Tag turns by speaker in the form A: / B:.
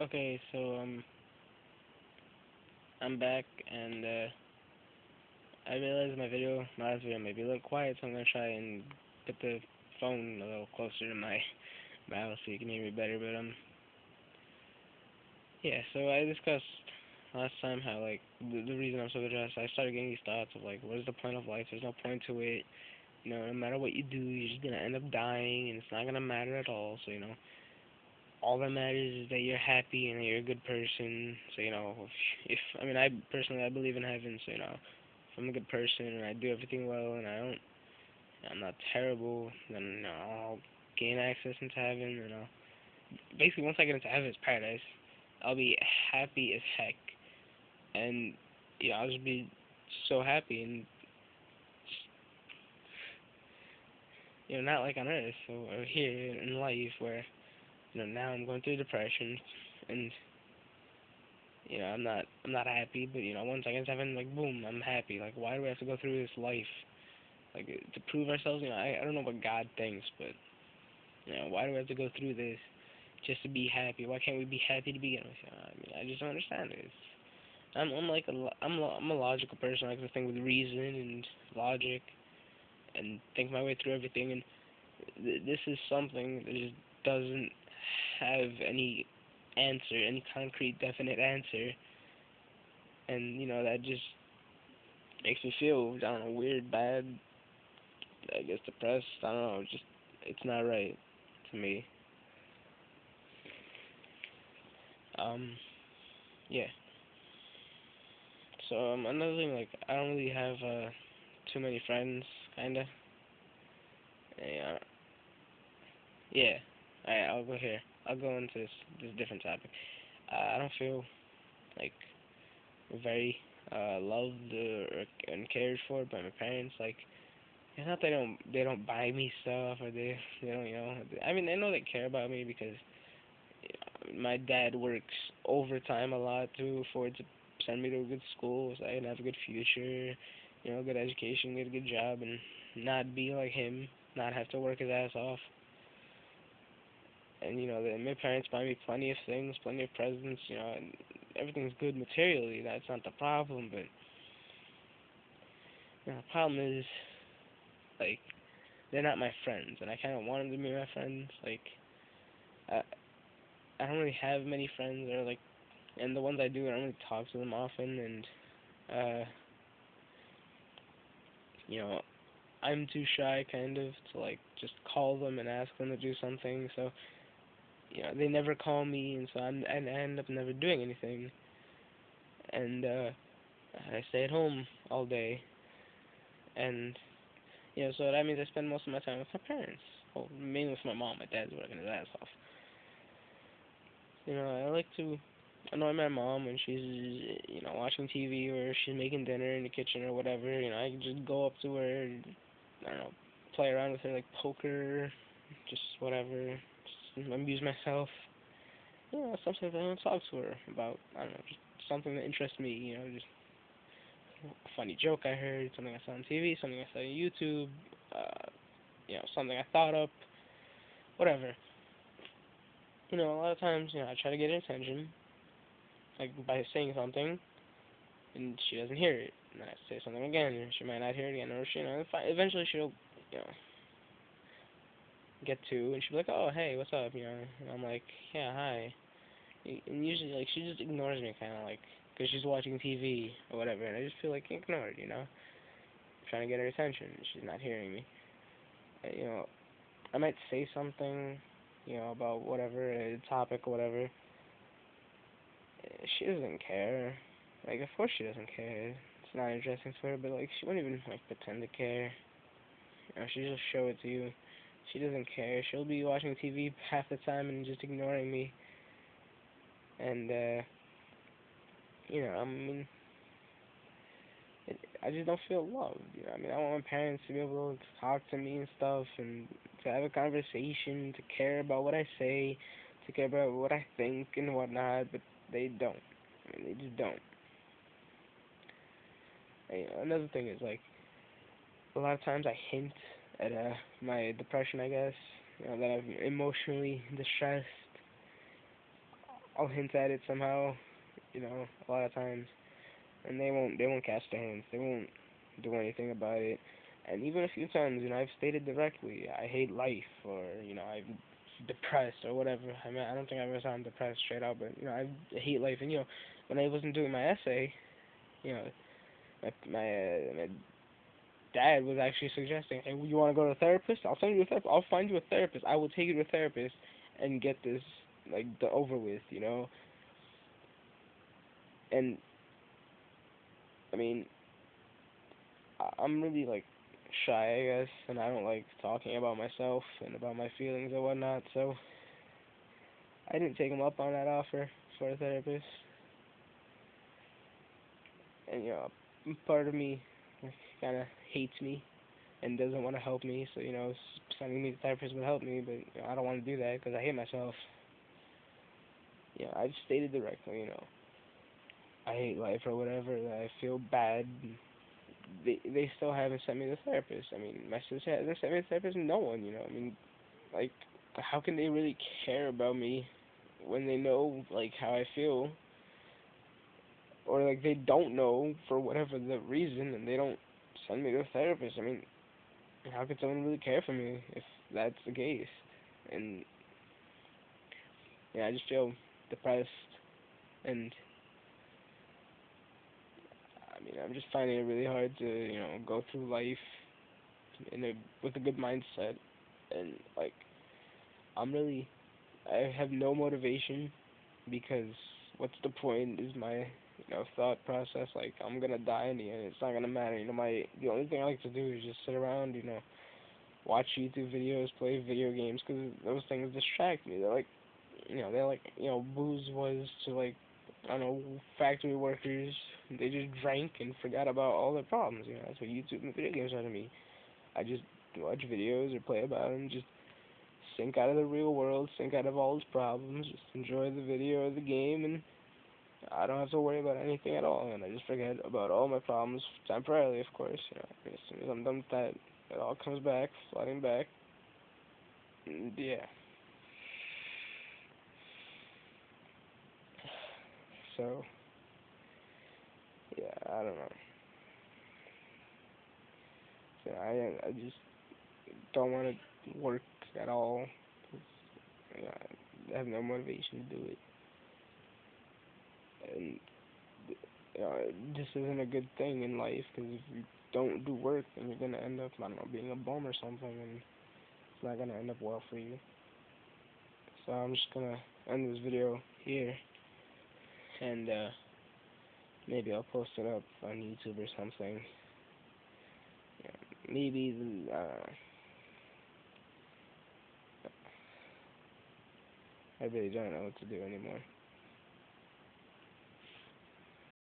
A: Okay, so I'm back, and I realized my last video may be a little quiet, so I'm gonna try and put the phone a little closer to my mouth so you can hear me better. But yeah. So I discussed last time how like the reason I'm so depressed. I started getting these thoughts of like, what is the point of life? There's no point to it. No matter what you do, you're just gonna end up dying, and it's not gonna matter at all. So all that matters is that you're happy and that you're a good person. So if I mean, I personally I believe in heaven. So if I'm a good person and I do everything well and I'm not terrible, then I'll gain access into heaven. And basically once I get into heaven's paradise, I'll be happy as heck, and I'll just be so happy and not like on Earth or here in life where now I'm going through depression and I'm not happy, but once I get to heaven, like boom, I'm happy. Like why do we have to go through this life? Like to prove ourselves, I don't know what God thinks, but why do we have to go through this just to be happy? Why can't we be happy to begin with? I mean, I just don't understand this. I'm like I'm a logical person. I like to think with reason and logic and think my way through everything. And this is something that just doesn't have any answer, any concrete, definite answer. And that just makes me feel, I don't know, weird, bad, I guess depressed. I don't know. Just it's not right to me. Um, yeah. So another thing, like I don't really have too many friends, kinda. Yeah. Yeah. Alright, I'll go here. I'll go into this different topic. I don't feel like very loved and cared for by my parents. Like it's not they don't buy me stuff or they don't I mean I know they care about me because my dad works overtime a lot to afford to send me to a good school so I can have a good future, good education, get a good job, and not be like him, not have to work his ass off. And my parents buy me plenty of things, plenty of presents, and everything's good materially. That's not the problem, but the problem is like they're not my friends, and I kind of want them to be my friends. Like I I don't really have many friends, or like, and the ones I do, I don't really talk to them often, and uh, you know, I'm too shy kind of to like just call them and ask them to do something. So they never call me, and so I end up never doing anything, and I stay at home all day, and so that means I spend most of my time with my parents. Well, mainly with my mom. My dad's working his ass off. I like to annoy my mom when she's watching TV or she's making dinner in the kitchen or whatever. I can just go up to her, and, I don't know, play around with her like poker, just whatever, just amuse myself. Sometimes I don't talk to her about, I don't know, just something that interests me. Just a funny joke I heard, something I saw on TV, something I saw on YouTube, something I thought up, whatever. A lot of times, I try to get her attention, like by saying something, and she doesn't hear it. And then I say something again, and she might not hear it again, or eventually she'll, you know, get to, and she'll be like, "Oh, hey, what's up?" And I'm like, "Yeah, hi." And usually, like, she just ignores me, kind of like, because she's watching TV or whatever, and I just feel like ignored, I'm trying to get her attention, and she's not hearing me. I might say something, about whatever topic or whatever. She doesn't care. Like, of course she doesn't care. It's not interesting to her, but like, she won't even like pretend to care. She'll just show it to you. She doesn't care. She'll be watching TV half the time and just ignoring me. And I mean, I just don't feel loved. I mean, I want my parents to be able to talk to me and stuff, and to have a conversation, to care about what I say, to care about what I think and whatnot. But they don't. I mean, they just don't. Another thing is like a lot of times I hint at my depression, I guess. That I'm emotionally distressed, I'll hint at it somehow, a lot of times, and they won't catch the hints. They won't do anything about it. And even a few times, I've stated directly, I hate life, or I'm depressed or whatever. I mean, I don't think I've ever sounded depressed straight out, but I hate life. And when I wasn't doing my essay, you know, my dad was actually suggesting, hey, you want to go to a therapist? I'll send you a therapist. I'll find you a therapist. I will take you to a therapist and get this like the over with. And I mean, I'm really like shy, I guess, and I don't like talking about myself and about my feelings and whatnot. So I didn't take him up on that offer for a therapist. And part of me kind of hates me and doesn't want to help me. So sending me to therapist would help me, but I don't want to do that because I hate myself. I've stated directly, I hate life or whatever. That I feel bad. They still haven't sent me to the therapist. I mean, my sister hasn't sent me to the therapist. No one, I mean, like, how can they really care about me when they know like how I feel, or like they don't know for whatever the reason, and they don't send me to a therapist? I mean, how could someone really care for me if that's the case? And I just feel depressed, and I mean, I'm just finding it really hard to go through life with a good mindset, and like I'm really, I have no motivation because what's the point is my thought process. Like, I'm gonna die in the end. It's not gonna matter. The only thing I like to do is just sit around, watch YouTube videos, play video games, because those things distract me. They're like booze was to, like, I don't know, factory workers. They just drank and forgot about all their problems. That's what YouTube and video games are to me. I just watch videos or play about them, just sink out of the real world, sink out of all its problems, just enjoy the video or the game, and I don't have to worry about anything at all, and I just forget about all my problems temporarily, of course. As soon as I'm done with that, it all comes back, flooding back. And yeah. So yeah, I don't know. So I just don't want to work at all. 'Cause, I have no motivation to do it, and this isn't a good thing in life because if you don't do work, then you're gonna end up, I don't know, being a bum or something, and it's not gonna end up well for you. So I'm just gonna end this video here, and maybe I'll post it up on YouTube or something. Maybe I really don't know what to do anymore.